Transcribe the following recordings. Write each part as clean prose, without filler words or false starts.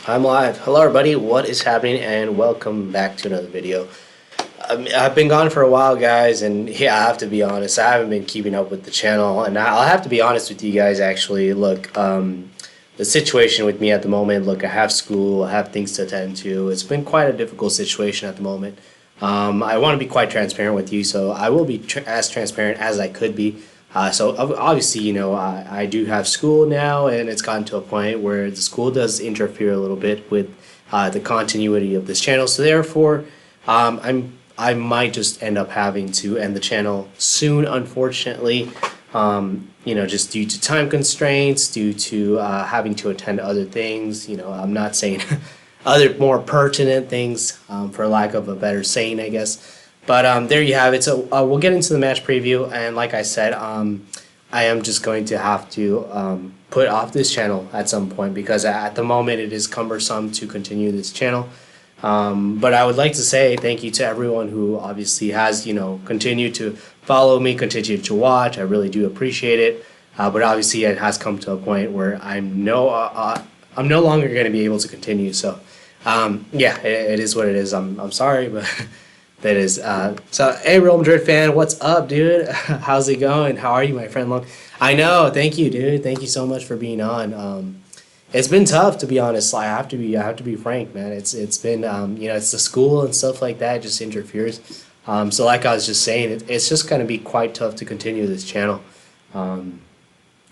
I'm live. Hello, everybody. What is happening? And welcome back to another video. I've been gone for a while, guys, and yeah, I have to be honest. I haven't been keeping up with the channel, and I'll have to be honest with you guys. Actually, look, the situation with me at the moment. Look, I have school, I have things to attend to. It's been quite a difficult situation at the moment. I want to be quite transparent with you, so I will be as transparent as I could be. Obviously, I do have school now, and it's gotten to a point where the school does interfere a little bit with the continuity of this channel. So therefore, I might just end up having to end the channel soon, unfortunately. Just due to time constraints, due to having to attend other things. I'm not saying other more pertinent things, for lack of a better saying, I guess. But there you have it. So we'll get into the match preview, and like I said, I am just going to have to put off this channel at some point because at the moment it is cumbersome to continue this channel. But I would like to say thank you to everyone who obviously has continued to follow me, continue to watch. I really do appreciate it. But obviously it has come to a point where I'm no longer going to be able to continue. So yeah, it is what it is. I'm sorry, but. That is so. Hey, Real Madrid fan, what's up, dude? How's it going? How are you, my friend? I know. Thank you, dude. Thank you so much for being on. It's been tough, to be honest. I have to be frank, man. It's been it's the school and stuff like that just interferes. So like I was just saying, it's just gonna be quite tough to continue this channel.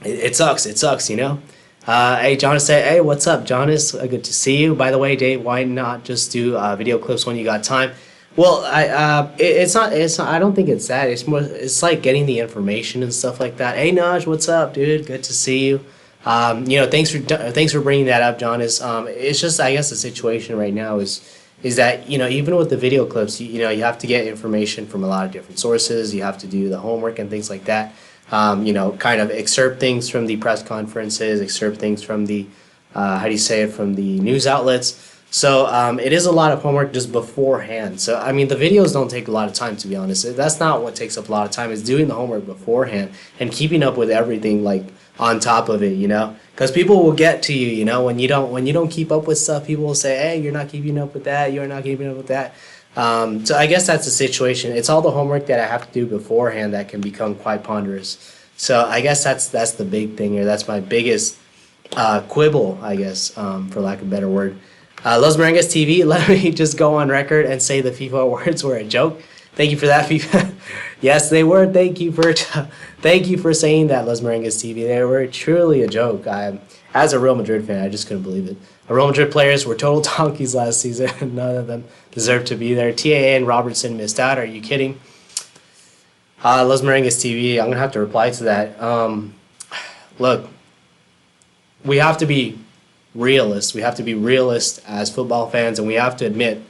It sucks. It sucks, Hey, Jonas said, hey, what's up, Jonas? Good to see you. By the way, Dave, why not just do video clips when you got time? Well, it's not. I don't think it's that. It's more. It's like getting the information and stuff like that. Hey, Naj, what's up, dude? Good to see you. Thanks for bringing that up, Jonas. It's just, I guess, the situation right now is that even with the video clips, you have to get information from a lot of different sources. You have to do the homework and things like that. Kind of excerpt things from the press conferences, excerpt things from the from the news outlets. So it is a lot of homework just beforehand. So I mean, the videos don't take a lot of time, to be honest. That's not what takes up a lot of time. Is doing the homework beforehand and keeping up with everything like on top of it. Because people will get to you. When you don't keep up with stuff, people will say, "Hey, you're not keeping up with that. You're not keeping up with that." So I guess that's the situation. It's all the homework that I have to do beforehand that can become quite ponderous. So I guess that's the big thing here. That's my biggest quibble, I guess, for lack of a better word. Los Merengues TV, let me just go on record and say the FIFA awards were a joke. Thank you for that, FIFA. Yes, they were. Thank you for saying that, Los Merengues TV. They were truly a joke. As a Real Madrid fan, I just couldn't believe it. The Real Madrid players were total donkeys last season. None of them deserved to be there. TAA and Robertson missed out. Are you kidding? Los Merengues TV, I'm going to have to reply to that. Look, we have to be realists. We have to be realist as football fans, and we have to admit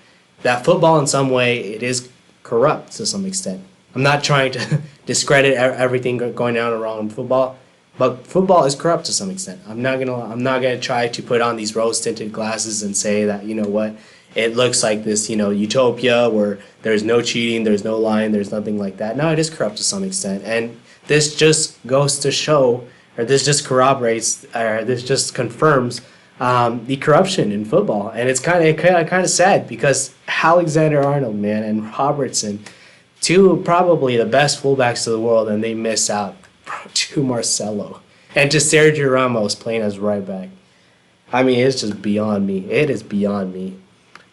that football in some way it is corrupt to some extent. I'm not trying to discredit everything going down wrong in football, but football is corrupt to some extent. I'm not gonna try to put on these rose tinted glasses and say that it looks like this utopia where there's no cheating, there's no lying, there's nothing like that. No, it is corrupt to some extent, and this just goes to show, or this just corroborates, or this just confirms the corruption in football. And it's kind of sad because Alexander-Arnold, man, and Robertson, two probably the best fullbacks of the world, and they miss out to Marcelo and to Sergio Ramos playing as right back. I mean, it's just beyond me. It is beyond me.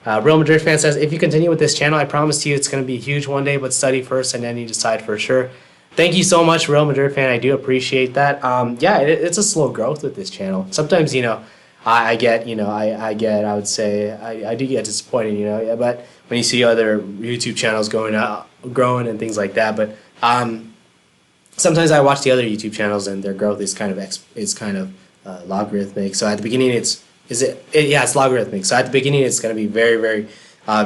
Real Madrid fan says, if you continue with this channel, I promise you it's going to be huge one day, but study first and then you decide for sure. Thank you so much, Real Madrid fan. I do appreciate that. Yeah, it's a slow growth with this channel. Sometimes, I would say I do get disappointed, but when you see other YouTube channels growing and things like that, but sometimes I watch the other YouTube channels and their growth is kind of logarithmic. So at the beginning it's logarithmic. So at the beginning it's going to be very, very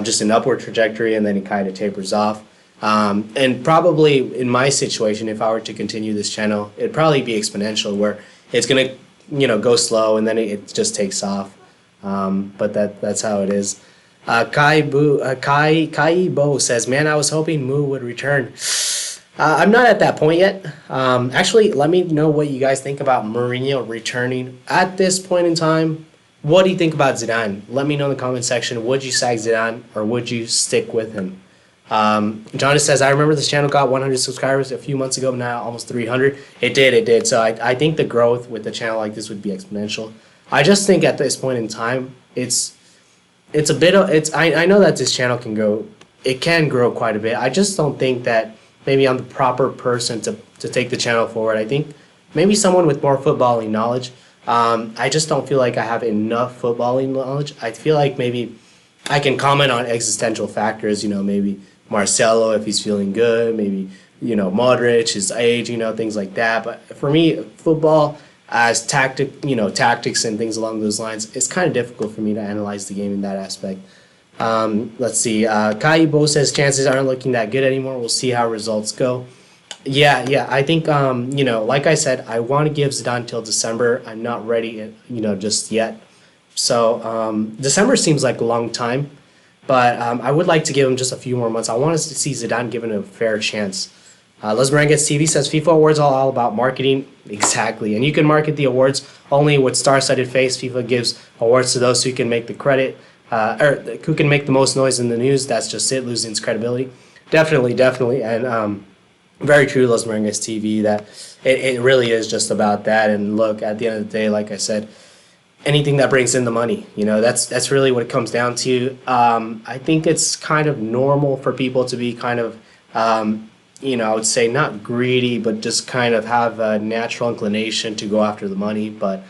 just an upward trajectory, and then it kind of tapers off. And probably in my situation, if I were to continue this channel, it'd probably be exponential, where it's going to go slow and then it just takes off. But that's how it is. Kai Bo says, man, I was hoping Moo would return. I'm not at that point yet. Actually, let me know what you guys think about Mourinho returning. At this point in time, what do you think about Zidane? Let me know in the comment section. Would you sack Zidane or would you stick with him? Jonas says, I remember this channel got 100 subscribers a few months ago, now almost 300. It did. So I think the growth with a channel like this would be exponential. I just think at this point in time, it's a bit of, I know that this channel can grow, it can grow quite a bit. I just don't think that maybe I'm the proper person to take the channel forward. I think maybe someone with more footballing knowledge. I just don't feel like I have enough footballing knowledge. I feel like maybe I can comment on existential factors, maybe Marcelo if he's feeling good, maybe, Modric, his age, things like that. But for me, football as tactics and things along those lines, it's kind of difficult for me to analyze the game in that aspect. Let's see. Kaibo says chances aren't looking that good anymore. We'll see how results go. Yeah. I think, like I said, I want to give Zidane till December. I'm not ready, just yet. So December seems like a long time. But I would like to give him just a few more months. I want us to see Zidane given a fair chance. Les Merengues TV says FIFA awards are all about marketing. Exactly. And you can market the awards only with star-studded face. FIFA gives awards to those who can make the credit, or who can make the most noise in the news. That's just it, losing its credibility. Definitely. And very true, Les Merengues TV, that it really is just about that. And look, at the end of the day, like I said, anything that brings in the money, that's really what it comes down to. I think it's kind of normal for people to be kind of, I would say not greedy, but just kind of have a natural inclination to go after the money. But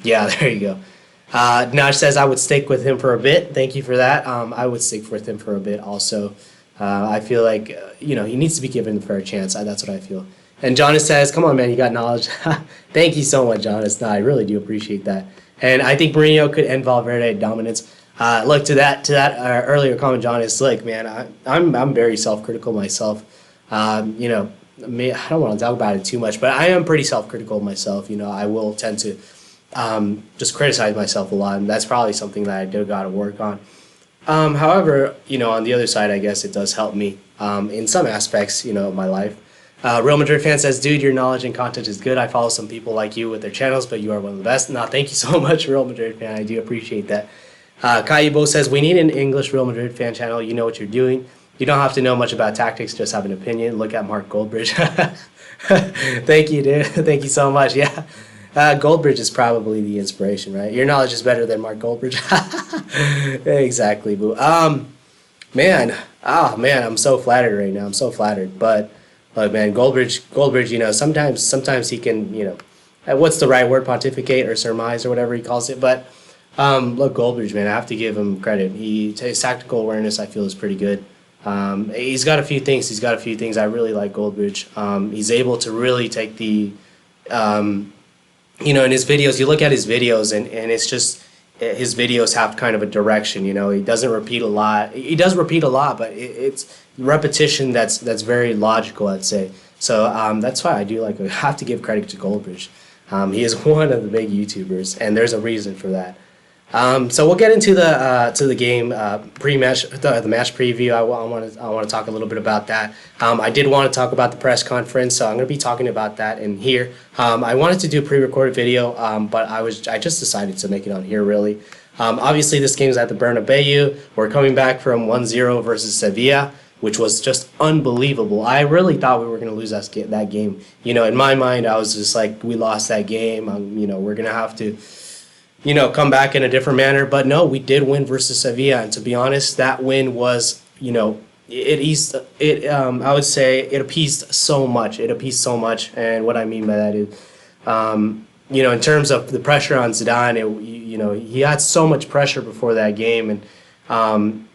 yeah, there you go. Nash says I would stick with him for a bit. Thank you for that. I would stick with him for a bit also. I feel like, he needs to be given a fair chance. That's what I feel. And Jonas says, come on, man, you got knowledge. Thank you so much, Jonas. No, I really do appreciate that. And I think Mourinho could end Valverde dominance. Look, to that earlier comment, Jonas, look, man, I'm very self-critical myself. I don't want to talk about it too much, but I am pretty self-critical myself. I will tend to just criticize myself a lot, and that's probably something that I do got to work on. However, on the other side, I guess it does help me in some aspects, of my life. Real Madrid fan says, dude, your knowledge and content is good. I follow some people like you with their channels, but you are one of the best. No, thank you so much, Real Madrid fan. I do appreciate that. Kaibo says, we need an English Real Madrid fan channel. You know what you're doing. You don't have to know much about tactics, just have an opinion. Look at Mark Goldbridge. Thank you, dude. Thank you so much. Yeah. Goldbridge is probably the inspiration, right? Your knowledge is better than Mark Goldbridge. Exactly, boo. Man, I'm so flattered right now. I'm so flattered. But look, man, Goldbridge, sometimes he can, what's the right word, pontificate or surmise or whatever he calls it. But look, Goldbridge, man, I have to give him credit. His tactical awareness, I feel, is pretty good. He's got a few things. I really like Goldbridge. He's able to really take the, in his videos, you look at his videos and it's just, his videos have kind of a direction, he doesn't repeat a lot. He does repeat a lot, but it's repetition that's very logical, I'd say. So that's why I have to give credit to Goldbridge. He is one of the big YouTubers, and there's a reason for that. So we'll get into the game pre-match, the match preview. I want to talk a little bit about that. I did want to talk about the press conference, so I'm going to be talking about that in here. I wanted to do a pre-recorded video, but I just decided to make it on here really. Obviously, this game is at the Bernabeu. We're coming back from 1-0 versus Sevilla, which was just unbelievable. I really thought we were going to lose that game. In my mind, I was just like, we lost that game. We're going to have to come back in a different manner. But no, we did win versus Sevilla. And to be honest, that win was, I would say it appeased so much. And what I mean by that is, in terms of the pressure on Zidane, he had so much pressure before that game. And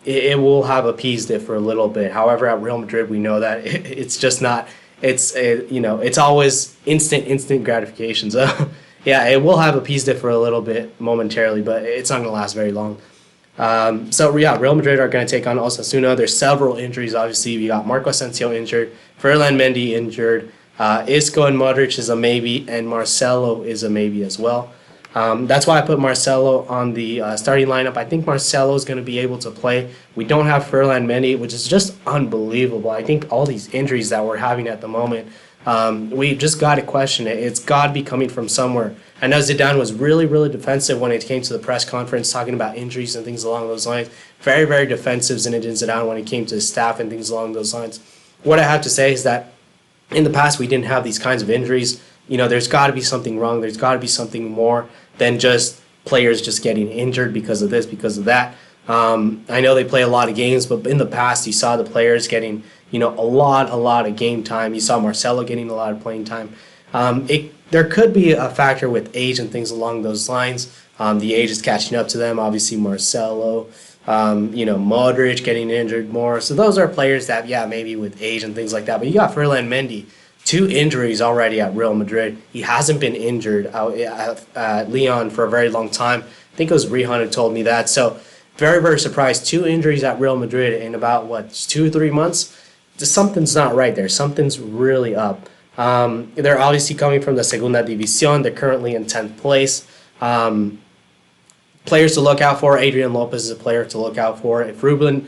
it will have appeased it for a little bit. However, at Real Madrid, we know that it's just not, it's always instant gratification. So yeah, it will have appeased it for a little bit momentarily, but it's not going to last very long. Real Madrid are going to take on Osasuna. There's several injuries, obviously. We got Marco Asensio injured, Ferland Mendy injured, Isco and Modric is a maybe, and Marcelo is a maybe as well. That's why I put Marcelo on the starting lineup. I think Marcelo is going to be able to play. We don't have Ferland Mendy, which is just unbelievable. I think all these injuries that we're having at the moment, We just got to question it. It's got to be coming from somewhere. I know Zidane was really, really defensive when it came to the press conference, talking about injuries and things along those lines. Very, very defensive, Zinedine Zidane, when it came to his staff and things along those lines. What I have to say is that in the past, we didn't have these kinds of injuries. There's got to be something wrong. There's got to be something more than just players just getting injured because of this, because of that. I know they play a lot of games, but in the past, you saw the players getting, a lot of game time. You saw Marcelo getting a lot of playing time. There could be a factor with age and things along those lines. The age is catching up to them. Obviously, Marcelo, Modric getting injured more. So those are players that, maybe with age and things like that. But you got Ferland Mendy, 2 injuries already at Real Madrid. He hasn't been injured out at Lyon for a very long time. I think it was Rihan who told me that. So very, very surprised. 2 injuries at Real Madrid in about, 2 or 3 months? Something's not right there. Something's really up. They're obviously coming from the Segunda División. They're currently in 10th place. Players to look out for. Adrian Lopez is a player to look out for. If Ruben,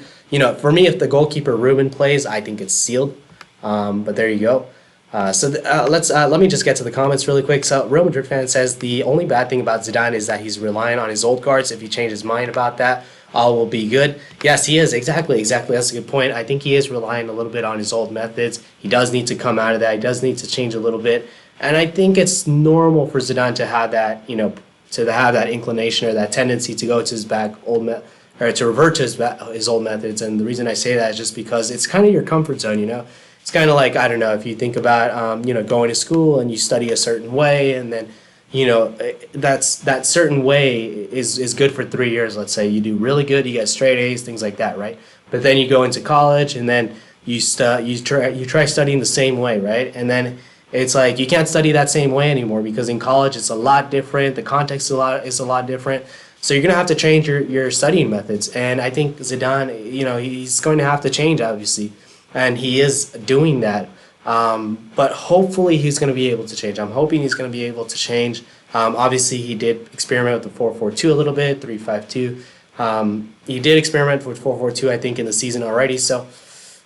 for me, if the goalkeeper Ruben plays, I think it's sealed. But there you go. Let me just get to the comments really quick. So Real Madrid fan says the only bad thing about Zidane is that he's relying on his old guards. If he changes his mind about that, all will be good. Yes, he is. Exactly. That's a good point. I think he is relying a little bit on his old methods. He does need to come out of that. He does need to change a little bit. And I think it's normal for Zidane to have that, to have that inclination or that tendency to go to his or to revert to his old methods. And the reason I say that is just because it's kind of your comfort zone, It's kind of like, I don't know, if you think about, going to school and you study a certain way and then, that certain way is good for 3 years. Let's say you do really good, you get straight A's, things like that, right? But then you go into college and then you try studying the same way, right? And then it's like you can't study that same way anymore because in college it's a lot different. The context is a lot different. So you're gonna have to change your studying methods. And I think Zidane, he's going to have to change, obviously, and he is doing that. But hopefully he's going to be able to change. I'm hoping he's going to be able to change. Obviously, he did experiment with the 4-4-2 a little bit, 3-5-2. He did experiment with 4-4-2, I think, in the season already. So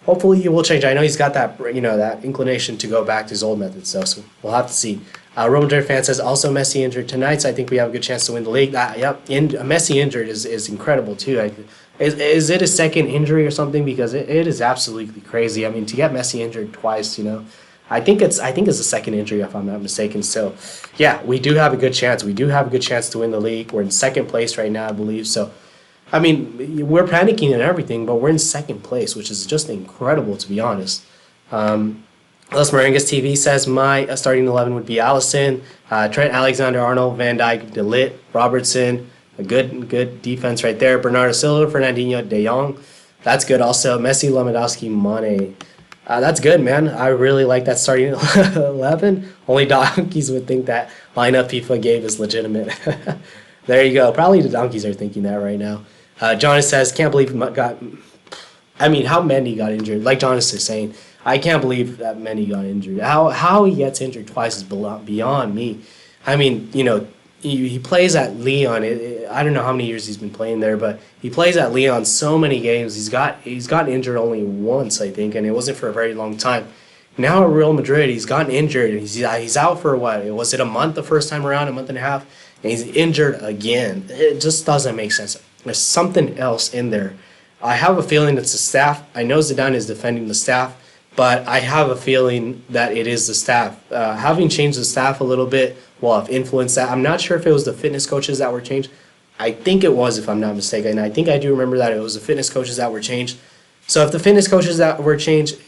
hopefully he will change. I know he's got that, that inclination to go back to his old methods. So we'll have to see. Real Madrid fan says also Messi injured tonight, so I think we have a good chance to win the league. Messi injured is incredible too. Is it a second injury or something? Because it is absolutely crazy. I mean, to get Messi injured twice, I think it's a second injury if I'm not mistaken. So, yeah, we do have a good chance. We do have a good chance to win the league. We're in second place right now, I believe. So, I mean, we're panicking and everything, but we're in second place, which is just incredible, to be honest. Los Merengues TV says my starting 11 would be Alisson, Trent Alexander-Arnold, Van Dijk, De Ligt, Robertson. A good defense right there. Bernardo Silva, Fernandinho, De Jong. That's good also. Messi, Lewandowski, Mane. That's good, man. I really like that starting 11. Only donkeys would think that lineup FIFA gave is legitimate. There you go. Probably the donkeys are thinking that right now. Jonas says, can't believe how Mendy got injured. Like Jonas is saying, I can't believe that Mendy got injured. How he gets injured twice is beyond me. I mean, he plays at Lyon. I don't know how many years he's been playing there, but he plays at Lyon so many games. He's gotten injured only once, I think, and it wasn't for a very long time. Now at Real Madrid, he's gotten injured, and he's out for what? Was it a month the first time around, a month and a half? And he's injured again. It just doesn't make sense. There's something else in there. I have a feeling it's the staff. I know Zidane is defending the staff, but I have a feeling that it is the staff. Having changed the staff a little bit will have influenced that. I'm not sure if it was the fitness coaches that were changed. I think it was, if I'm not mistaken. I think I do remember that it was the fitness coaches that were changed. So if the fitness coaches that were changed,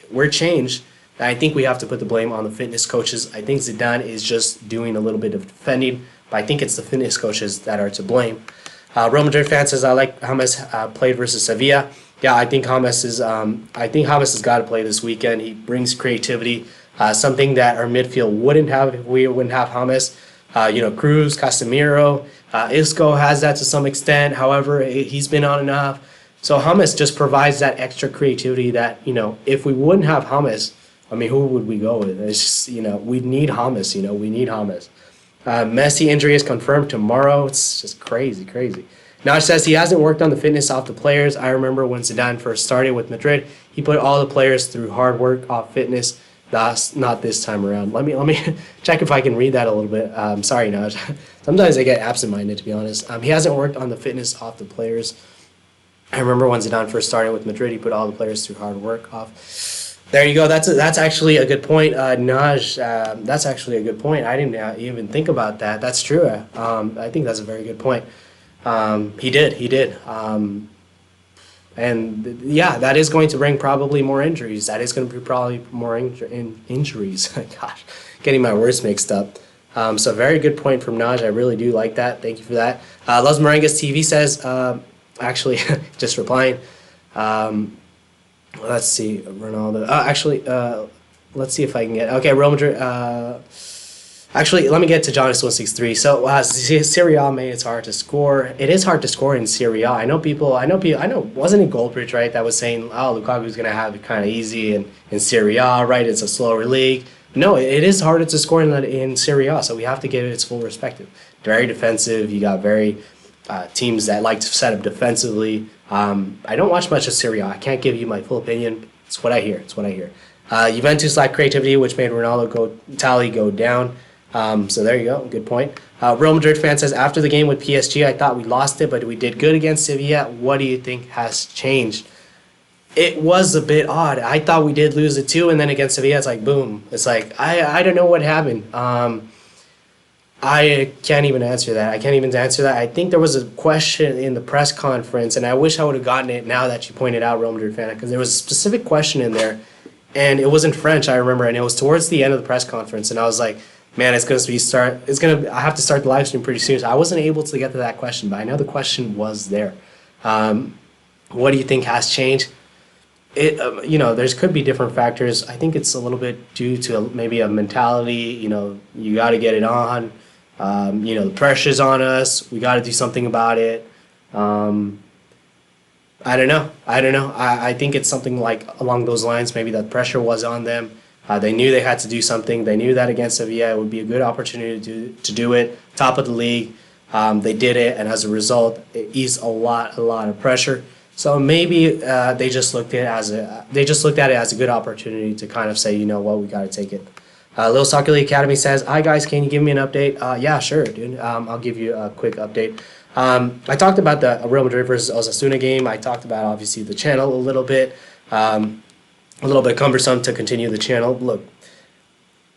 I think we have to put the blame on the fitness coaches. I think Zidane is just doing a little bit of defending, but I think it's the fitness coaches that are to blame. Real Madrid fan says, I like James played versus Sevilla. Yeah, I think James has got to play this weekend. He brings creativity, something that our midfield wouldn't have if we wouldn't have James. Cruz, Casemiro, Isco has that to some extent. However, he's been on and off. So James just provides that extra creativity that, if we wouldn't have James, who would we go with? It's just, we need James, we need James. Messi injury is confirmed tomorrow. It's just crazy. Now it says he hasn't worked on the fitness off the players. I remember when Zidane first started with Madrid, he put all the players through hard work off fitness. That's not this time around. Let me check if I can read that a little bit. Sorry, Naj. Sometimes I get absent-minded, to be honest. He hasn't worked on the fitness off the players. I remember when Zidane first started with Madrid, he put all the players through hard work off. There you go. That's actually a good point, Naj. That's actually a good point. I didn't even think about that. That's true. I think that's a very good point. He did. And yeah, that is going to bring probably more injuries. That is going to be probably more injuries. Gosh, getting my words mixed up. So very good point from Naj. I really do like that. Thank you for that. Loves Merengues TV says, actually, just replying. Let's see, Ronaldo. Let's see if I can get. Okay, Real Madrid. Actually, let me get to Jonas 163. So Serie A, man, it's hard to score. It is hard to score in Serie A. I know. Wasn't it Goldbridge, right, that was saying, oh, Lukaku's gonna have it kind of easy in Serie A, right? It's a slower league. No, it is harder to score in Serie A. So we have to give it its full respect. Very defensive. You got very teams that like to set up defensively. I don't watch much of Serie A. I can't give you my full opinion. It's what I hear. Juventus lacked creativity, which made Ronaldo tally go down. So there you go. Good point. Real Madrid fan says, after the game with PSG, I thought we lost it, but we did good against Sevilla. What do you think has changed? It was a bit odd. I thought we did lose it too, and then against Sevilla, it's like, boom. It's like, I don't know what happened. I can't even answer that. I think there was a question in the press conference, and I wish I would have gotten it now that you pointed out, Real Madrid fan, because there was a specific question in there, and it was in French, I remember, and it was towards the end of the press conference, and I was like, man, I have to start the live stream pretty soon. So I wasn't able to get to that question, but I know the question was there. What do you think has changed? There could be different factors. I think it's a little bit due to maybe a mentality. You got to get it on. The pressure's on us. We got to do something about it. I don't know. I think it's something like along those lines. Maybe that pressure was on them. They knew they had to do something. They knew that against Sevilla it would be a good opportunity to do it. Top of the league, they did it, and as a result, it eased a lot of pressure. So maybe they just looked at it as a good opportunity to kind of say, you know what, we got to take it. Little Soccer League Academy says, hi guys, can you give me an update? Yeah, sure, dude. I'll give you a quick update. I talked about the Real Madrid versus Osasuna game. I talked about obviously the channel a little bit. A little bit cumbersome to continue the channel. Look,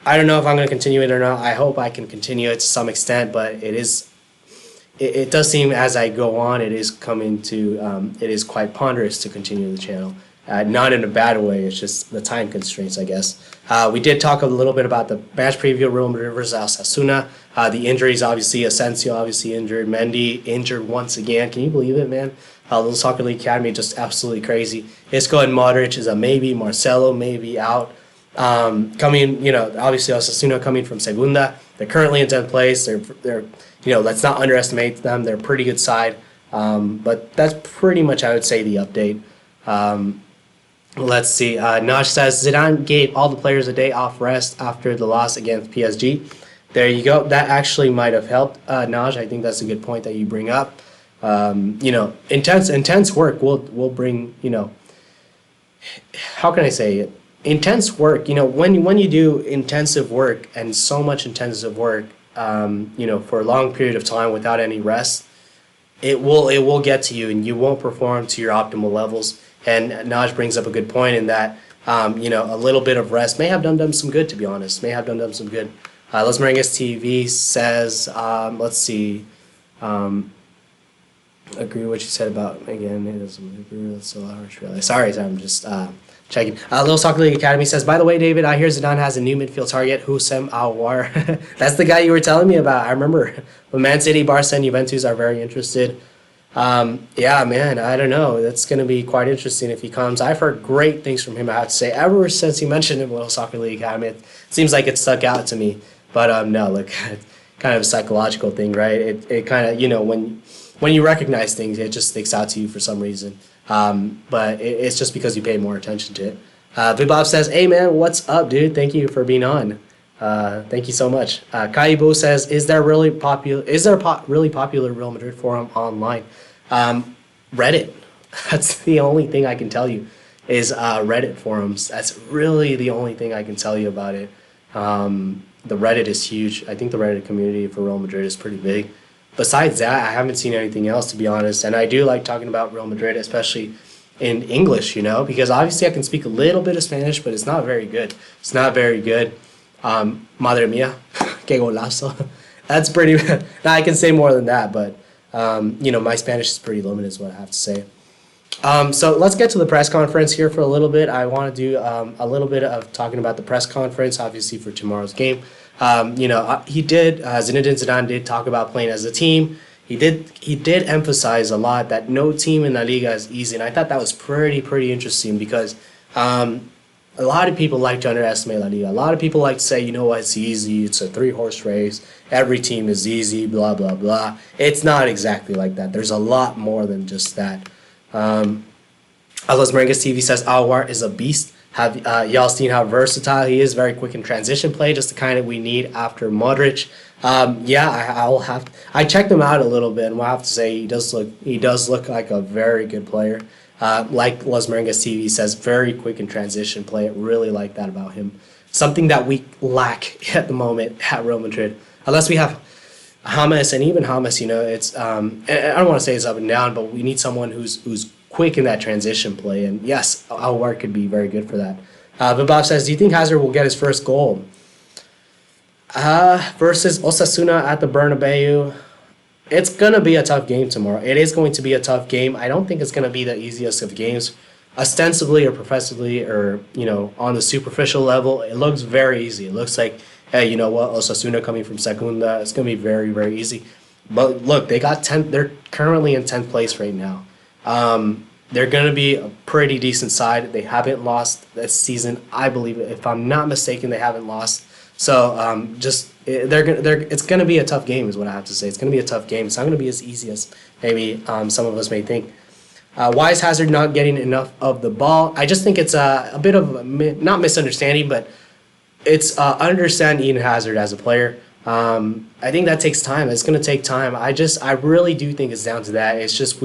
I don't know if I'm going to continue it or not. I hope I can continue it to some extent, but it does seem as I go on, it is quite ponderous to continue the channel. Not in a bad way, it's just the time constraints, I guess. We did talk a little bit about the match preview, Real Madrid versus Osasuna. The injuries, obviously, Asensio obviously injured, Mendy injured once again. Can you believe it, man? Little Soccer League Academy, just absolutely crazy. Isco and Modric is a maybe. Marcelo maybe out. Coming, obviously Osasuna coming from Segunda. They're currently in 10th place. They're let's not underestimate them. They're a pretty good side. But that's pretty much, I would say, the update. Let's see. Naj says, Zidane gave all the players a day off rest after the loss against PSG. There you go. That actually might have helped, Naj. I think that's a good point that you bring up. Intense work will bring, how can I say it? Intense work, when you do intensive work and so much intensive work, for a long period of time without any rest, it will get to you and you won't perform to your optimal levels. And Naj brings up a good point in that, a little bit of rest may have done them some good, to be honest. Let's Merengues TV says, let's see, agree with what you said about, again, it doesn't agree with so harsh, really. Sorry, I'm just checking. Little Soccer League Academy says, by the way, David, I hear Zidane has a new midfield target, Houssem Aouar. That's the guy you were telling me about. I remember when Man City, Barca, and Juventus are very interested. Yeah, man, I don't know. That's going to be quite interesting if he comes. I've heard great things from him, I have to say. Ever since he mentioned him, Little Soccer League Academy, it seems like it stuck out to me. But no, look, kind of a psychological thing, right? It kind of, when you recognize things, it just sticks out to you for some reason. But it's just because you pay more attention to it. Vibob says, hey man, what's up, dude? Thank you for being on. Thank you so much. Kaibo says, is there a really popular Real Madrid forum online? Reddit. That's the only thing I can tell you. is Reddit forums. That's really the only thing I can tell you about it. The Reddit is huge. I think the Reddit community for Real Madrid is pretty big. Besides that, I haven't seen anything else, to be honest. And I do like talking about Real Madrid, especially in English, because obviously I can speak a little bit of Spanish, but it's not very good. It's not very good. Madre mia, que golazo. That's pretty. Now I can say more than that, but my Spanish is pretty limited, is what I have to say. So let's get to the press conference here for a little bit. I want to do a little bit of talking about the press conference, obviously for tomorrow's game. Zinedine Zidane did talk about playing as a team. He did emphasize a lot that no team in La Liga is easy, and I thought that was pretty interesting because a lot of people like to underestimate La Liga. A lot of people like to say, it's easy, it's a 3-horse race, every team is easy, blah, blah, blah. It's not exactly like that. There's a lot more than just that. Los Merengues TV says Alwar is a beast. Have y'all seen how versatile he is? Very quick in transition play, just the kind that we need after Modric. I checked him out a little bit, and we'll have to say he does look like a very good player. Like Los Merengues TV says, very quick in transition play. I really like that about him. Something that we lack at the moment at Real Madrid, unless we have James, and even James, it's I don't want to say it's up and down, but we need someone who's quick in that transition play. And yes, Alwar could be very good for that. Vibab says, do you think Hazard will get his first goal? Versus Osasuna at the Bernabeu, it's going to be a tough game tomorrow. It is going to be a tough game. I don't think it's going to be the easiest of games. Ostensibly or professedly or, on the superficial level, it looks very easy. It looks like, hey, you know what, Osasuna coming from Segunda, it's going to be very, very easy. But look, they're currently in 10th place right now. They're going to be a pretty decent side. They haven't lost this season, I believe. If I'm not mistaken, they haven't lost. So it's going to be a tough game is what I have to say. It's going to be a tough game. It's not going to be as easy as maybe some of us may think. Why is Hazard not getting enough of the ball? I just think it's a bit of not misunderstanding, but it's understand Eden Hazard as a player. I think that takes time. It's going to take time. I really do think it's down to that. It's just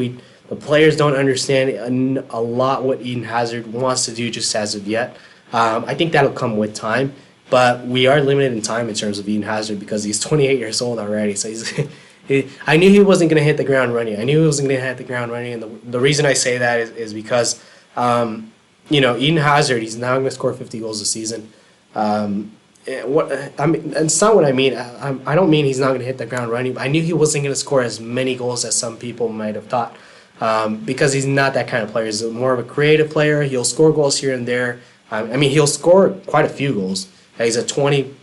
the players don't understand a lot what Eden Hazard wants to do just as of yet. I think that'll come with time, but we are limited in time in terms of Eden Hazard because he's 28 years old already. So I knew he wasn't going to hit the ground running. And the reason I say that is because, Eden Hazard, he's now going to score 50 goals a season. It's not what I mean. I don't mean he's not going to hit the ground running. But I knew he wasn't going to score as many goals as some people might have thought. Because he's not that kind of player. He's more of a creative player. He'll score goals here and there. He'll score quite a few goals. He's a 20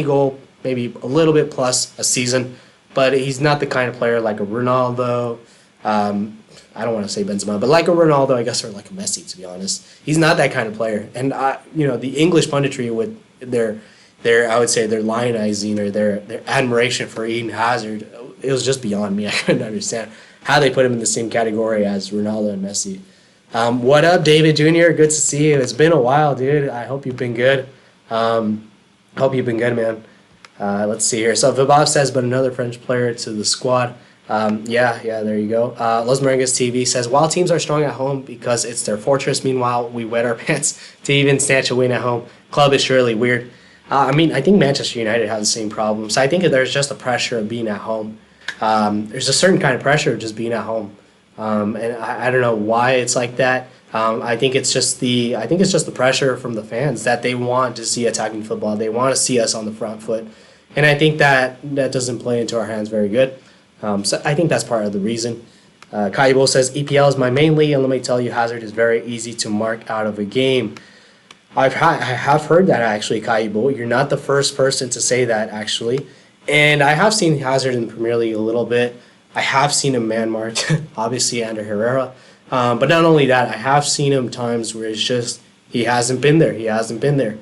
goal, maybe a little bit plus a season. But he's not the kind of player like a Ronaldo. I don't want to say Benzema, but like a Ronaldo, I guess, or like a Messi, to be honest. He's not that kind of player. And, the English punditry with their I would say their lionizing or their admiration for Eden Hazard, it was just beyond me. I couldn't understand how they put him in the same category as Ronaldo and Messi. What up, David Jr.? Good to see you. It's been a while, dude. I hope you've been good. Hope you've been good, man. Let's see here. So Vibab says, but another French player to the squad. Yeah, there you go. Los Merengues TV says, while teams are strong at home because it's their fortress, meanwhile, we wet our pants to even snatch a win at home. Club is surely weird. I think Manchester United has the same problem. So I think there's just a pressure of being at home. There's a certain kind of pressure of just being at home. And I don't know why it's like that. I think it's just the pressure from the fans that they want to see attacking football. They want to see us on the front foot. And I think that doesn't play into our hands very good. So I think that's part of the reason. Kaibo says, EPL is my main league, and let me tell you, Hazard is very easy to mark out of a game. I have heard that, actually, Kaibo. You're not the first person to say that, actually. And I have seen Hazard in the Premier League a little bit. I have seen him man-marked, obviously, under Herrera. But not only that, I have seen him times where it's just he hasn't been there.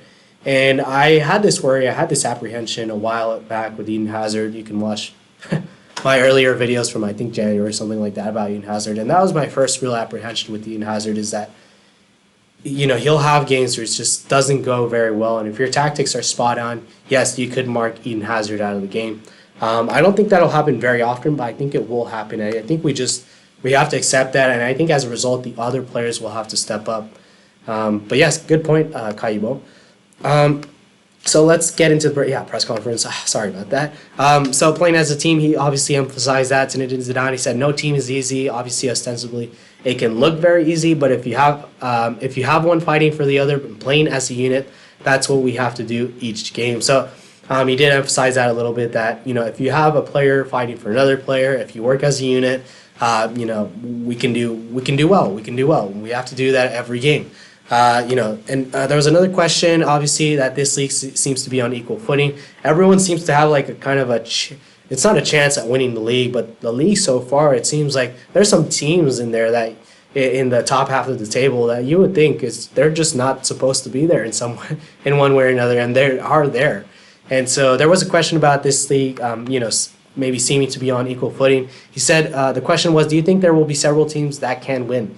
And I had this worry, I had this apprehension a while back with Eden Hazard. You can watch my earlier videos from, I think, January or something like that about Eden Hazard. And that was my first real apprehension with Eden Hazard, is that, he'll have games where it just doesn't go very well. And if your tactics are spot on, yes, you could mark Eden Hazard out of the game. I don't think that'll happen very often, but I think it will happen. I think we have to accept that. And I think as a result, the other players will have to step up. But yes, good point, Kaibo. So let's get into the press conference. Sorry about that. So playing as a team, he obviously emphasized that. Zinedine Zidane, he said no team is easy. Obviously, ostensibly, it can look very easy, but if you have one fighting for the other, and playing as a unit, that's what we have to do each game. So he did emphasize that a little bit. That if you have a player fighting for another player, if you work as a unit, we can do well. We can do well. We have to do that every game. And there was another question, obviously, that this league seems to be on equal footing. Everyone seems to have like a kind of it's not a chance at winning the league, but the league so far, it seems like there's some teams in there that in the top half of the table that you would think they're just not supposed to be there in one way or another, and they are there. And so there was a question about this league, maybe seeming to be on equal footing. He said the question was, do you think there will be several teams that can win?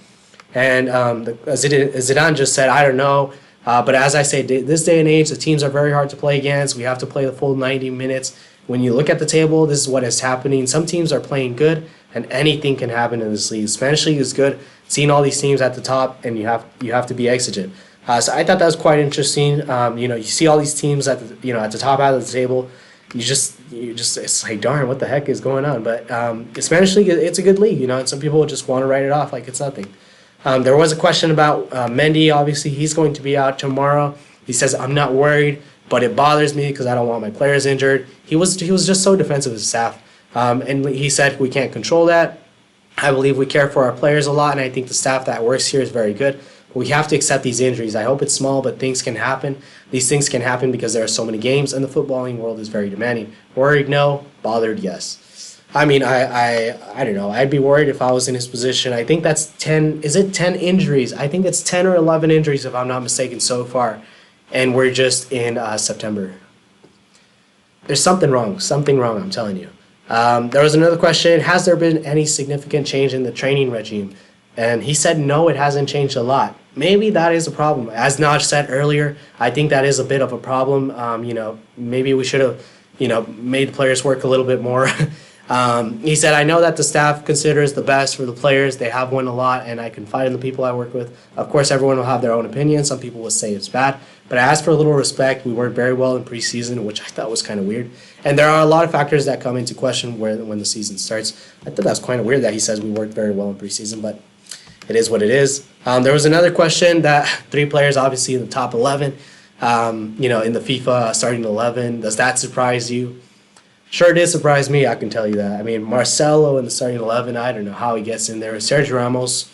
And Zidane just said, I don't know. But as I say, this day and age, the teams are very hard to play against. We have to play the full 90 minutes. When you look at the table, this is what is happening. Some teams are playing good, and anything can happen in this league. Spanish league is good. Seeing all these teams at the top, and you have to be exigent. So I thought that was quite interesting. You see all these teams at the top out of the table. You just it's like, darn, what the heck is going on? But the Spanish league, it's a good league, and some people just want to write it off like it's nothing. There was a question about Mendy. Obviously, he's going to be out tomorrow. He says, I'm not worried, but it bothers me because I don't want my players injured. He was just so defensive of his staff. And he said we can't control that. I believe we care for our players a lot, and I think the staff that works here is very good. But we have to accept these injuries. I hope it's small, but things can happen. These things can happen because there are so many games, and the footballing world is very demanding. Worried, no. Bothered, yes. I mean, I don't know. I'd be worried if I was in his position. I think that's 10. Is it 10 injuries? I think it's 10 or 11 injuries, if I'm not mistaken, so far. And we're just in September. There's something wrong. Something wrong, I'm telling you. There was another question. Has there been any significant change in the training regime? And he said, no, it hasn't changed a lot. Maybe that is a problem. As Naj said earlier, I think that is a bit of a problem. Maybe we should have, made the players work a little bit more. He said, I know that the staff considers the best for the players. They have won a lot, and I confide in the people I work with. Of course, everyone will have their own opinion. Some people will say it's bad. But I asked for a little respect. We worked very well in preseason, which I thought was kind of weird. And there are a lot of factors that come into question when the season starts. I thought that was kind of weird that he says we worked very well in preseason, but it is what it is. There was another question that 3 players, obviously in the top 11, in the FIFA starting 11. Does that surprise you? Sure did surprise me, I can tell you that. I mean, Marcelo in the starting 11, I don't know how he gets in there. Sergio Ramos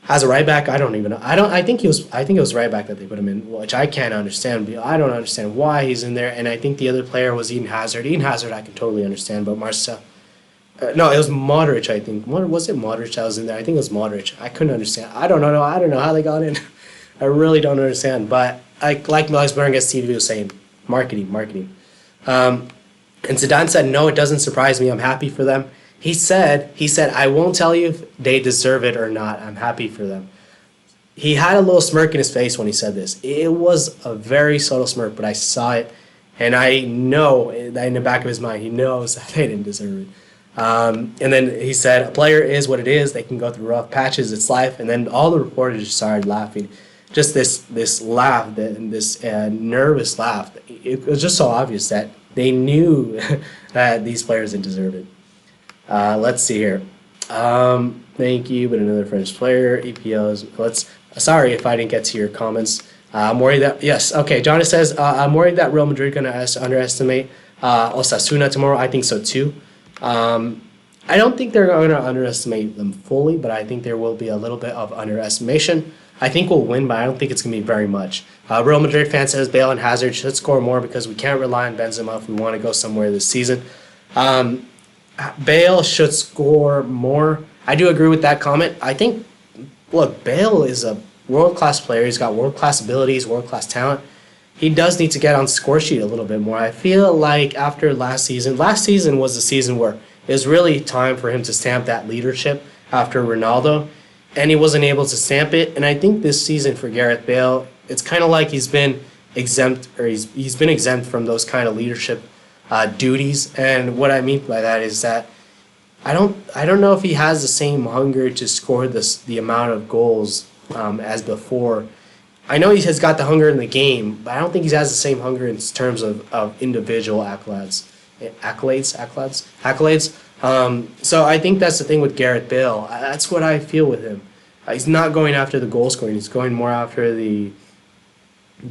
as a right back, I don't even know. I think it was right back that they put him in, which I can't understand. I don't understand why he's in there. And I think the other player was Eden Hazard. Eden Hazard I can totally understand, but Marcelo, no, it was Modric, I think. Was it Modric that was in there? I think it was Modric. I couldn't understand. I don't know how they got in. I really don't understand. But like Alex Berngas TV was saying, marketing. And Zidane said, no, it doesn't surprise me. I'm happy for them. He said, I won't tell you if they deserve it or not. I'm happy for them. He had a little smirk in his face when he said this. It was a very subtle smirk, but I saw it. And I know that in the back of his mind, he knows that they didn't deserve it. And then he said, a player is what it is. They can go through rough patches. It's life. And then all the reporters just started laughing. Just this laugh, this nervous laugh. It was just so obvious that they knew that these players didn't deserve it. Let's see here. Thank you, but another French player. EPOs. Sorry if I didn't get to your comments. I'm worried that yes. Okay, Jonas says I'm worried that Real Madrid gonna underestimate Osasuna tomorrow. I think so too. I don't think they're gonna underestimate them fully, but I think there will be a little bit of underestimation. I think we'll win, but I don't think it's going to be very much. Real Madrid fan says Bale and Hazard should score more because we can't rely on Benzema if we want to go somewhere this season. Bale should score more. I do agree with that comment. I think, look, Bale is a world-class player. He's got world-class abilities, world-class talent. He does need to get on the score sheet a little bit more. I feel like after last season was the season where it was really time for him to stamp that leadership after Ronaldo. And he wasn't able to stamp it. And I think this season for Gareth Bale, it's kind of like he's been exempt from those kind of leadership duties. And what I mean by that is that I don't know if he has the same hunger to score the amount of goals as before. I know he has got the hunger in the game, but I don't think he has the same hunger in terms of individual accolades. So I think that's the thing with Gareth Bale. That's what I feel with him. He's not going after the goal scoring. He's going more after the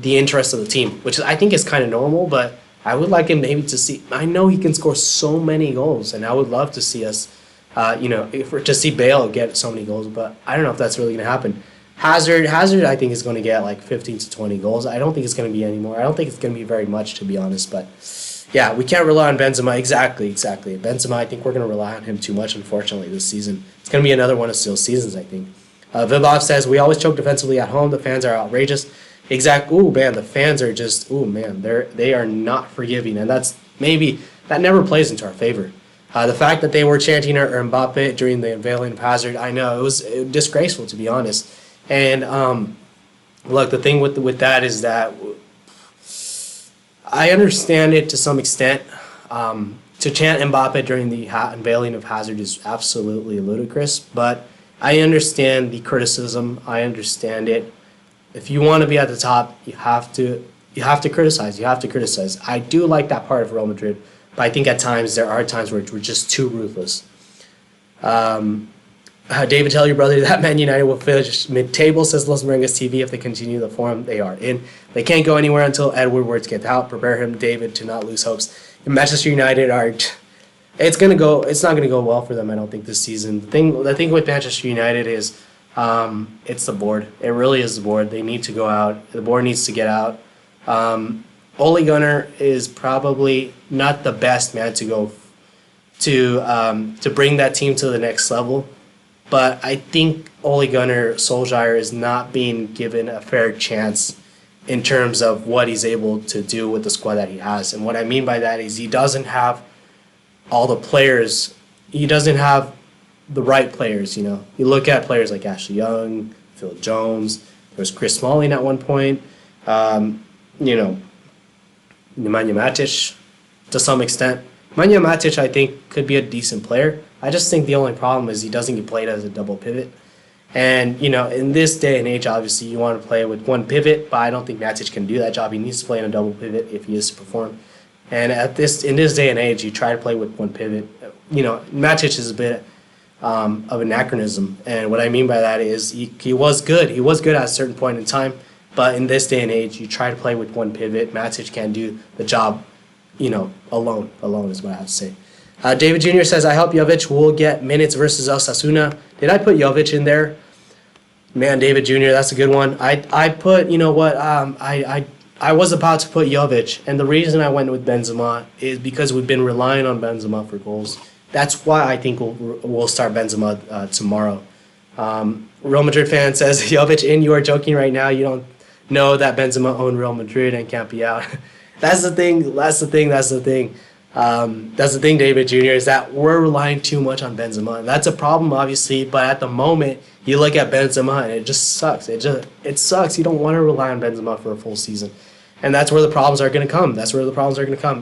interest of the team, which I think is kind of normal. But I would like him maybe to see. I know he can score so many goals, and I would love to see us, to see Bale get so many goals. But I don't know if that's really going to happen. Hazard, I think is going to get like 15 to 20 goals. I don't think it's going to be any more. I don't think it's going to be very much, to be honest. But yeah, we can't rely on Benzema. Exactly. Benzema, I think we're going to rely on him too much, unfortunately, this season. It's going to be another one of Steele's seasons, I think. Vibov says, we always choke defensively at home. The fans are outrageous. Ooh, man, the fans are just, ooh, man, they are not forgiving. And that never plays into our favor. The fact that they were chanting our Mbappe during the unveiling of Hazard, I know, it was disgraceful, to be honest. And look, the thing with that is that I understand it to some extent. To chant Mbappe during the unveiling of Hazard is absolutely ludicrous, but I understand the criticism. I understand it. If you want to be at the top, you have to criticize. You have to criticize. I do like that part of Real Madrid, but I think at times there are times where we're just too ruthless. David, tell your brother that Man United will finish mid-table, says Los Merengues TV, if they continue the form they are in. They can't go anywhere until Ed Woodward's gets out. Prepare him, David, to not lose hopes. And Manchester United it's not gonna go well for them, I don't think, this season. The thing with Manchester United is it's the board. It really is the board. They need to go out. The board needs to get out. Ole Gunnar is probably not the best man to go to bring that team to the next level. But I think Ole Gunnar Solskjaer is not being given a fair chance in terms of what he's able to do with the squad that he has. And what I mean by that is he doesn't have all the players. He doesn't have the right players, You look at players like Ashley Young, Phil Jones. There was Chris Smalling at one point. Nemanja Matic to some extent. Nemanja Matic, I think, could be a decent player. I just think the only problem is he doesn't get played as a double pivot. And, in this day and age, obviously, you want to play with one pivot, but I don't think Matic can do that job. He needs to play in a double pivot if he is to perform. And in this day and age, you try to play with one pivot. Matic is a bit of anachronism. And what I mean by that is he was good. He was good at a certain point in time. But in this day and age, you try to play with one pivot. Matic can't do the job, alone. Alone is what I have to say. David Jr. says, I hope Jovic will get minutes versus Osasuna. Did I put Jovic in there? Man, David Jr., that's a good one. I put, I was about to put Jovic, and the reason I went with Benzema is because we've been relying on Benzema for goals. That's why I think we'll start Benzema tomorrow. Real Madrid fan says, Jovic in, you are joking right now. You don't know that Benzema owned Real Madrid and can't be out. That's the thing, David Jr., is that we're relying too much on Benzema. And that's a problem, obviously, but at the moment, you look at Benzema and it just sucks. It sucks. You don't want to rely on Benzema for a full season. And that's where the problems are going to come.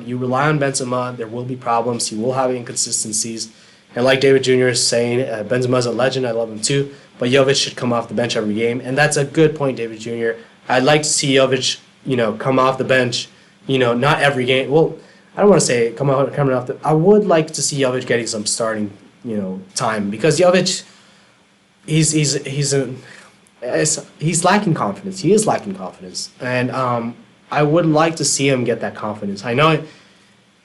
You rely on Benzema, there will be problems. You will have inconsistencies. And like David Jr. is saying, Benzema's a legend. I love him too. But Jovic should come off the bench every game. And that's a good point, David Jr. I'd like to see Jovic, come off the bench, not every game. Well, I don't want to say coming off I would like to see Jovic getting some starting, time, because Jovic, he's lacking confidence. He is lacking confidence, and I would like to see him get that confidence. I know,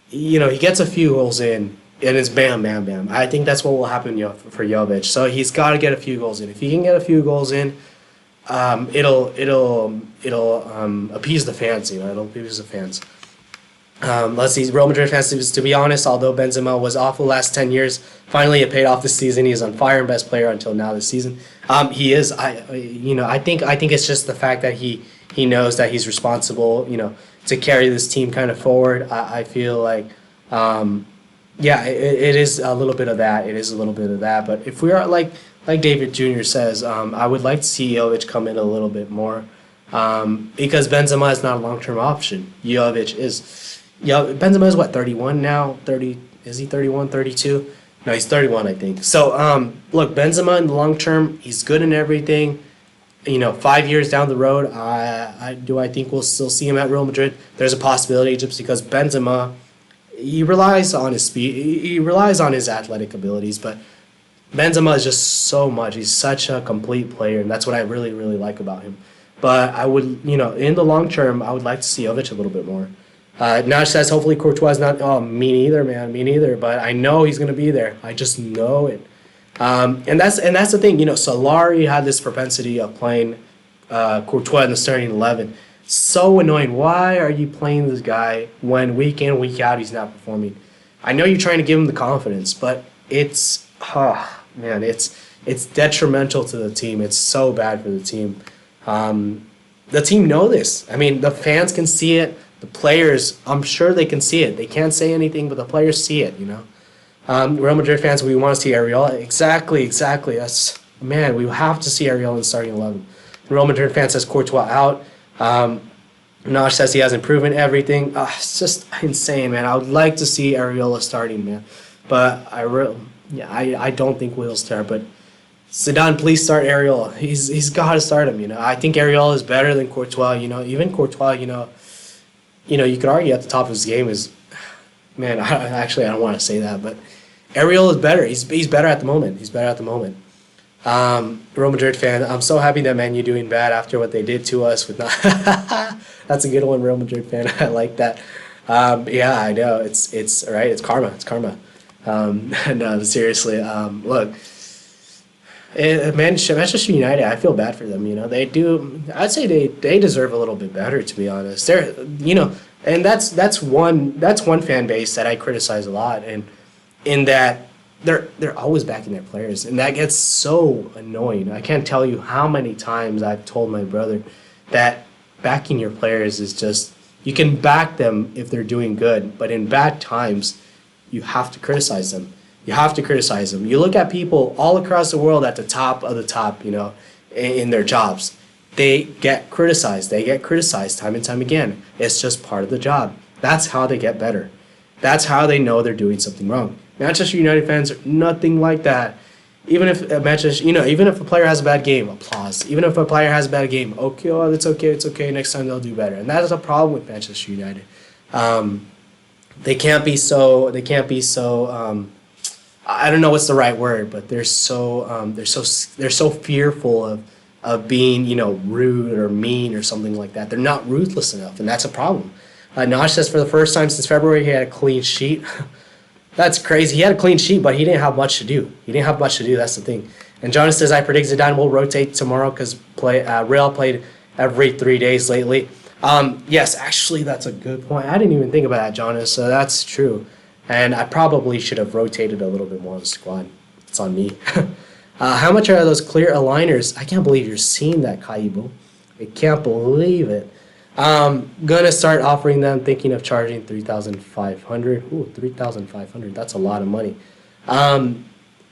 he gets a few goals in, and it's bam, bam, bam. I think that's what will happen for Jovic. So he's got to get a few goals in. If he can get a few goals in, it'll appease the fans. It'll appease the fans. Let's see, Real Madrid fans, to be honest, although Benzema was awful last 10 years, finally it paid off this season. He is on fire and best player until now this season. He is. I think it's just the fact that he knows that he's responsible, to carry this team kind of forward. I feel like, it is a little bit of that. But if we are like David Jr. says, I would like to see Jovic come in a little bit more, because Benzema is not a long-term option. Jovic is. Benzema is 31 now? 30? Is he 31, 32? No, he's 31, I think. So, look, Benzema in the long term, he's good in everything. 5 years down the road, I think we'll still see him at Real Madrid. There's a possibility just because Benzema, he relies on his speed, he relies on his athletic abilities, but Benzema is just so much. He's such a complete player, and that's what I really, really like about him. But I would, in the long term, I would like to see Jovic a little bit more. Nash says hopefully Courtois is not. Oh, me neither, man, me neither. But I know he's gonna be there. I just know it. And that's the thing. Solari had this propensity of playing Courtois in the starting 11. So annoying. Why are you playing this guy when week in week out he's not performing? I know you're trying to give him the confidence, but it's man, it's detrimental to the team. It's so bad for the team. The team know this. I mean, the fans can see it. The players, I'm sure they can see it. They can't say anything, but the players see it. Real Madrid fans, we want to see Ariel. Exactly. Man, we have to see Ariel in starting 11. Real Madrid fan says Courtois out. Nash says he has improvement everything. It's just insane, man. I would like to see Areola starting, man. But I don't think we'll start. But Zidane, please start Areola. He's got to start him. I think Areola is better than Courtois. Even Courtois. You could argue at the top of his game is, man. I don't want to say that, but Areola is better. He's better at the moment. Real Madrid fan, I'm so happy that Man U doing bad after what they did to us with not. That's a good one, Real Madrid fan. I like that. Yeah, I know. It's right. It's karma. No, seriously. Look, Manchester United. I feel bad for them. They do. I'd say they deserve a little bit better, to be honest. They're and that's one fan base that I criticize a lot, and in that. They're always backing their players, and that gets so annoying. I can't tell you how many times I've told my brother that backing your players is just, you can back them if they're doing good, but in bad times, you have to criticize them. You look at people all across the world at the top of the top, in their jobs. They get criticized. Time and time again. It's just part of the job. That's how they get better. That's how they know they're doing something wrong. Manchester United fans are nothing like that. Even if even if a player has a bad game, applause. Even if a player has a bad game, okay, it's okay. Next time they'll do better. And that is a problem with Manchester United. They can't be so. I don't know what's the right word, but they're so fearful of being rude or mean or something like that. They're not ruthless enough, and that's a problem. Nosh says for the first time since February he had a clean sheet. That's crazy. He had a clean sheet, but he didn't have much to do. That's the thing. And Jonas says, I predict Zidane will rotate tomorrow because Real played every 3 days lately. Yes, actually, that's a good point. I didn't even think about that, Jonas. So that's true. And I probably should have rotated a little bit more of the squad. It's on me. How much are those clear aligners? I can't believe you're seeing that, Kaibu. I can't believe it. Gonna start offering them, thinking of charging $3,500. Ooh, $3,500. That's a lot of money.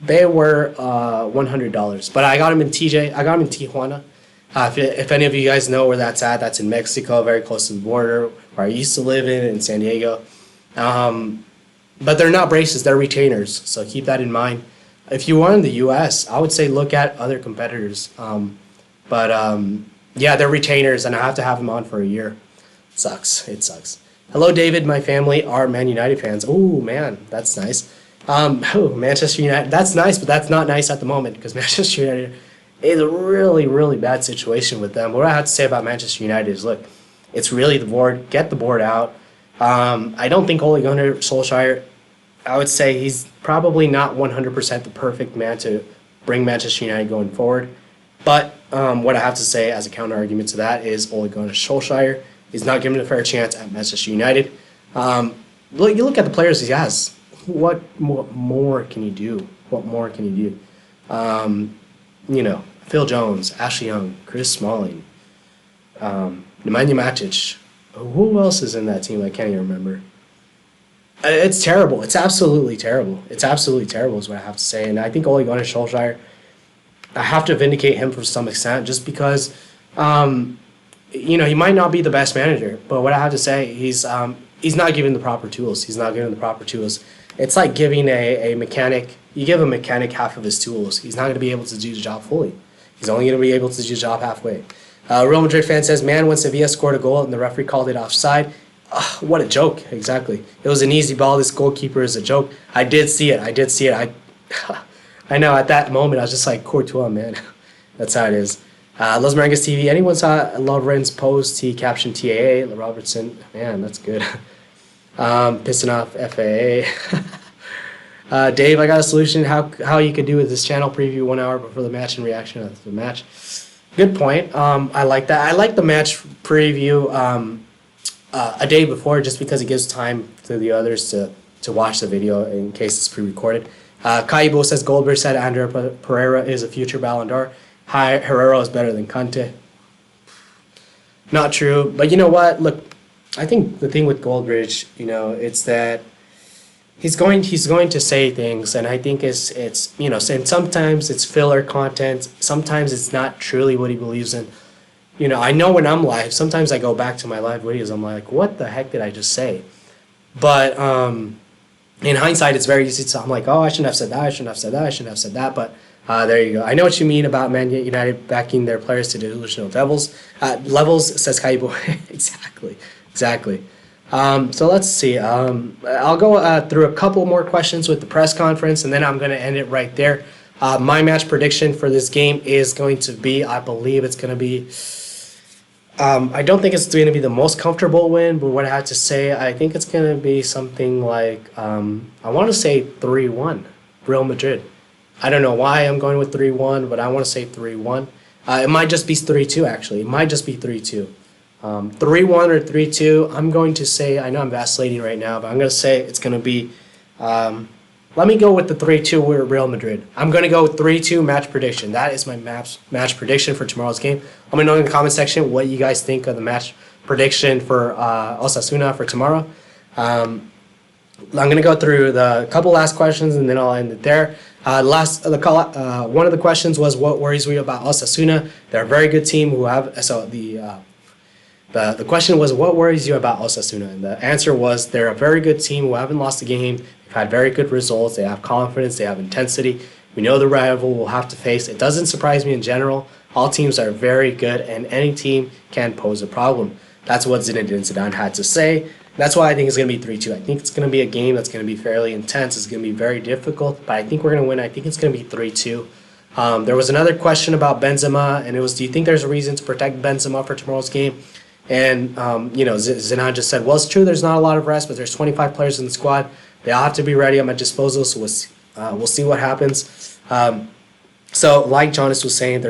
They were $100, but I got them in TJ. I got them in Tijuana. If any of you guys know where that's at, that's in Mexico, very close to the border, where I used to live in San Diego. But they're not braces, they're retainers, so keep that in mind. If you are in the U.S., I would say look at other competitors. Yeah, they're retainers, and I have to have them on for a year. It sucks. Hello, David. My family are Man United fans. Oh, man, that's nice. Manchester United. That's nice, but that's not nice at the moment because Manchester United is a really, really bad situation with them. What I have to say about Manchester United is, look, it's really the board. Get the board out. I don't think Ole Gunnar Solskjaer, I would say he's probably not 100% the perfect man to bring Manchester United going forward. But what I have to say as a counter argument to that is Ole Gunnar Solskjaer is not given a fair chance at Manchester United. You look at the players he has. What more can you do? Phil Jones, Ashley Young, Chris Smalling, Nemanja Matic. Who else is in that team? I can't even remember. It's terrible. It's absolutely terrible. Is what I have to say. And I think Ole Gunnar Solskjaer, I have to vindicate him for some extent just because, he might not be the best manager, but what I have to say, he's not given the proper tools. It's like giving a mechanic, you give a mechanic half of his tools. He's not going to be able to do the job fully. He's only going to be able to do the job halfway. Real Madrid fan says, man, when Sevilla scored a goal and the referee called it offside, what a joke. Exactly. It was an easy ball. This goalkeeper is a joke. I did see it. I know at that moment I was just like, Courtois, man. That's how it is. Los Merengues TV. Anyone saw Lovren's post? He captioned TAA. Robertson. Man, that's good. Pissing off FAA. Dave, I got a solution. How you could do with this channel preview 1 hour before the match and reaction of the match. Good point. I like that. I like the match preview a day before just because it gives time to the others to watch the video in case it's pre-recorded. Kaibo says Goldberg said Andrea Pereira is a future Ballon d'Or. Herrera is better than Kante. Not true, but you know what? Look, I think the thing with Goldbridge, it's that he's going to say things, and I think it's and sometimes it's filler content, sometimes it's not truly what he believes in. I know when I'm live, sometimes I go back to my live videos, I'm like, what the heck did I just say? But in hindsight, it's very easy to, I'm like, oh, I shouldn't have said that, I shouldn't have said that, I shouldn't have said that, but there you go. I know what you mean about Man United backing their players to delusional levels, says Kaibo. Exactly. So let's see. I'll go through a couple more questions with the press conference, and then I'm going to end it right there. My match prediction for this game is going to be, I believe it's going to be, I don't think it's going to be the most comfortable win, but what I have to say, I think it's going to be something like, I want to say 3-1, Real Madrid. I don't know why I'm going with 3-1, but I want to say 3-1. It might just be 3-2, actually. It might just be 3-2. 3-1 or 3-2, I'm going to say, I know I'm vacillating right now, but I'm going to say it's going to be, let me go with the 3-2 with Real Madrid. I'm going to go with 3-2 match prediction. That is my match prediction for tomorrow's game. Let me know in the comment section what you guys think of the match prediction for Osasuna for tomorrow. I'm going to go through the couple last questions, and then I'll end it there. One of the questions was, what worries you about Osasuna? They're a very good team who have, the question was, what worries you about Osasuna? And the answer was, they're a very good team who haven't lost a game. They've had very good results. They have confidence. They have intensity. We know the rival we'll have to face. It doesn't surprise me in general. All teams are very good, and any team can pose a problem. That's what Zidane had to say. That's why I think it's going to be 3-2. I think it's going to be a game that's going to be fairly intense. It's going to be very difficult, but I think we're going to win. I think it's going to be 3-2. There was another question about Benzema, and it was, do you think there's a reason to protect Benzema for tomorrow's game? And, Zidane just said, well, it's true there's not a lot of rest, but there's 25 players in the squad. They all have to be ready at my disposal, so we'll see what happens. So, like Jonas was saying,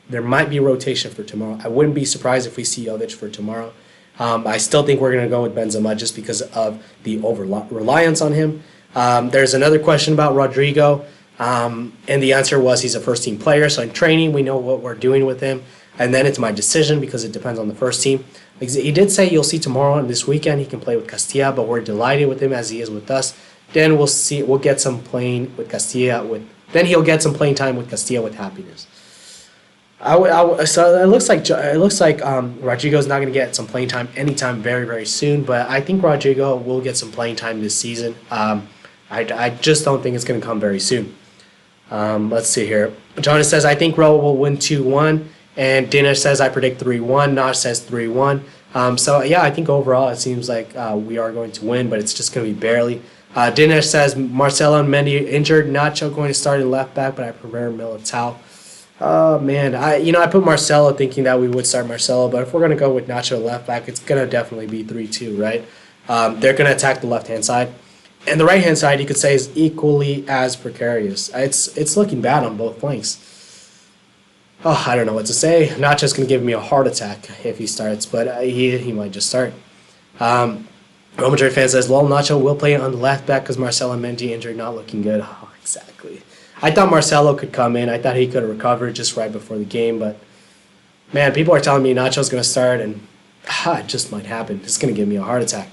there might be rotation for tomorrow. I wouldn't be surprised if we see Jovic for tomorrow. I still think we're going to go with Benzema just because of the over-reliance on him. There's another question about Rodrigo, and the answer was he's a first-team player. So in training, we know what we're doing with him, and then it's my decision because it depends on the first team. He did say you'll see tomorrow and this weekend he can play with Castilla, but we're delighted with him as he is with us. Then we'll see. We'll get some playing with Castilla. Then he'll get some playing time with Castilla with happiness. So it looks like Rodrigo's not going to get some playing time anytime very, very soon, but I think Rodrigo will get some playing time this season. I just don't think it's going to come very soon. Let's see here. Jonas says, I think Real will win 2-1, and Dinesh says, I predict 3-1. Nash says 3-1. So, yeah, I think overall it seems like we are going to win, but it's just going to be barely. Dinesh says, Marcelo and Mendy injured. Nacho going to start in left back, but I prefer Militao. Oh, man. I put Marcelo thinking that we would start Marcelo, but if we're going to go with Nacho left back, it's going to definitely be 3-2, right? They're going to attack the left-hand side. And the right-hand side, you could say, is equally as precarious. It's looking bad on both flanks. Oh, I don't know what to say. Nacho's going to give me a heart attack if he starts, but he might just start. Real Madrid fan says, well, Nacho will play on the left back because Marcelo and Mendy injured, not looking good. Oh, exactly. I thought Marcelo could come in. I thought he could have recovered just right before the game, but man, people are telling me Nacho's going to start, and it just might happen. It's going to give me a heart attack.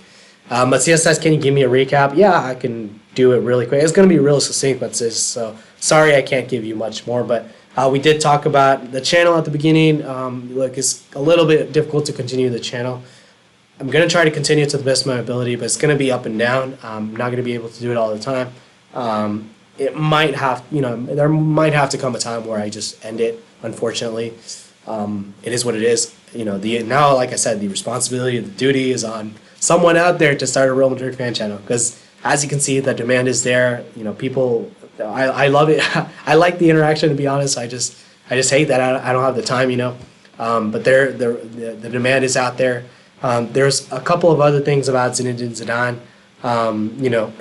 Matias says, can you give me a recap? Yeah, I can do it really quick. It's going to be real succinct, Matias, so sorry I can't give you much more, but we did talk about the channel at the beginning. Look, it's a little bit difficult to continue the channel. I'm going to try to continue to the best of my ability, but it's going to be up and down. I'm not going to be able to do it all the time. it might have, there might have to come a time where I just end it. Unfortunately, it is what it is. Now, like I said, the responsibility, the duty is on someone out there to start a Real Madrid fan channel, because as you can see, the demand is there. People, I love it. I like the interaction, to be honest. I just hate that I don't have the time. But the demand is out there. There's a couple of other things about Zinedine Zidane,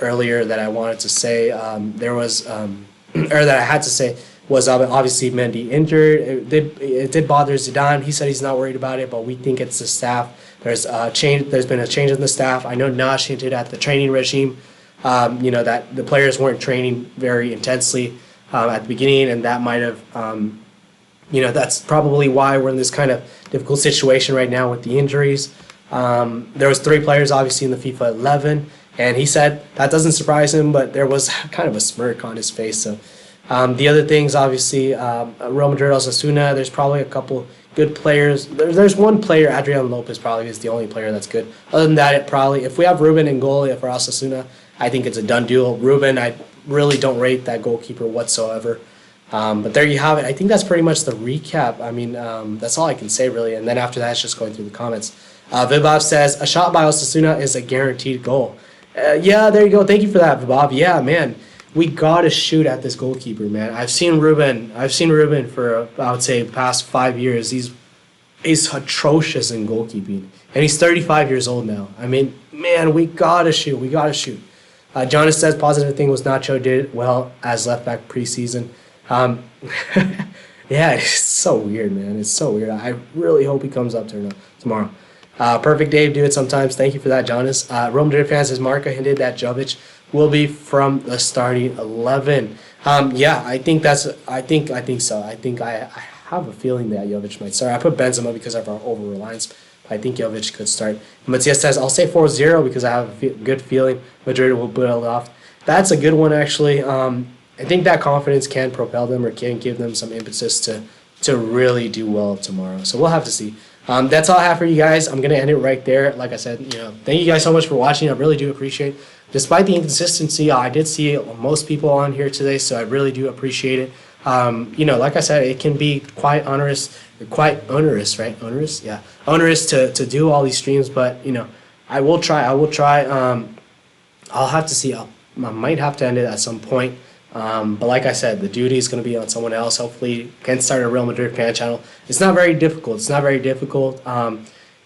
earlier that I wanted to say. There was, or that I had to say, was obviously Mendy injured. It did bother Zidane. He said he's not worried about it, but we think it's the staff. There's been a change in the staff. I know Nash hinted at the training regime, that the players weren't training very intensely at the beginning, and that might have, that's probably why we're in this kind of difficult situation right now with the injuries. There was 3 players obviously in the FIFA 11, and he said that doesn't surprise him, but there was kind of a smirk on his face. So the other things, obviously, Real Madrid, Osasuna, there's probably a couple good players. There's one player, Adrian Lopez probably is the only player that's good. Other than that, if we have Ruben in goal for Osasuna, I think it's a done deal. Ruben, I really don't rate that goalkeeper whatsoever. But there you have it. I think that's pretty much the recap. I mean, that's all I can say, really. And then after that, it's just going through the comments. Vibab says, a shot by Osasuna is a guaranteed goal. Yeah, there you go. Thank you for that, Vibab. Yeah, man. We got to shoot at this goalkeeper, man. I've seen Ruben for, I would say, past 5 years. He's atrocious in goalkeeping. And he's 35 years old now. I mean, man, we got to shoot. We got to shoot. Jonas says, positive thing was Nacho did well as left back preseason. Yeah, it's so weird, man. It's so weird. I really hope he comes up tomorrow. Perfect Dave, do it sometimes. Thank you for that, Jonas. Real Madrid fans, as Marca hinted, that Jovic will be from the starting 11. Yeah, I think so. I think I have a feeling that Jovic might start. I put Benzema because of our over-reliance. I think Jovic could start. Matias says, I'll say 4-0 because I have a good feeling Madrid will build off. That's a good one, actually. I think that confidence can propel them, or can give them some impetus to really do well tomorrow. So we'll have to see. That's all I have for you guys. I'm going to end it right there. Like I said, thank you guys so much for watching. I really do appreciate it. Despite the inconsistency, I did see most people on here today, so I really do appreciate it. Like I said, it can be quite onerous, right? Onerous? Yeah. Onerous to do all these streams, but, I will try. I'll have to see. I might have to end it at some point. But like I said, the duty is going to be on someone else. Hopefully, can start a Real Madrid fan channel. It's not very difficult.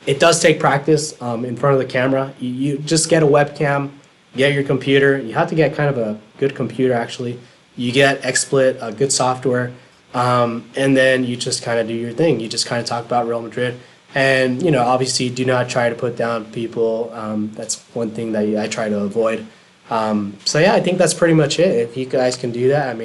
It does take practice in front of the camera. You just get a webcam, get your computer. You have to get kind of a good computer, actually. You get XSplit, a good software, and then you just kind of do your thing. You just kind of talk about Real Madrid. And, obviously, do not try to put down people. That's one thing that I try to avoid. So yeah, I think that's pretty much it. If you guys can do that,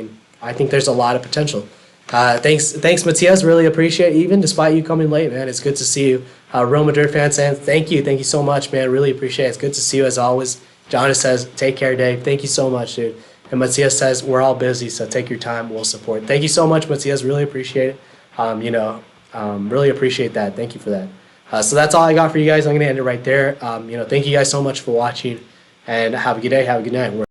I think there's a lot of potential. Thanks, Matias. Really appreciate it. Even despite you coming late, man. It's good to see you. Real Madrid fans, thank you so much, man. Really appreciate it. It's good to see you as always. Jonas says, take care, Dave. Thank you so much, dude. And Matias says, we're all busy, so take your time. We'll support. Thank you so much, Matias. Really appreciate it. Really appreciate that. Thank you for that. So that's all I got for you guys. I'm going to end it right there. Thank you guys so much for watching. And have a good day. Have a good night.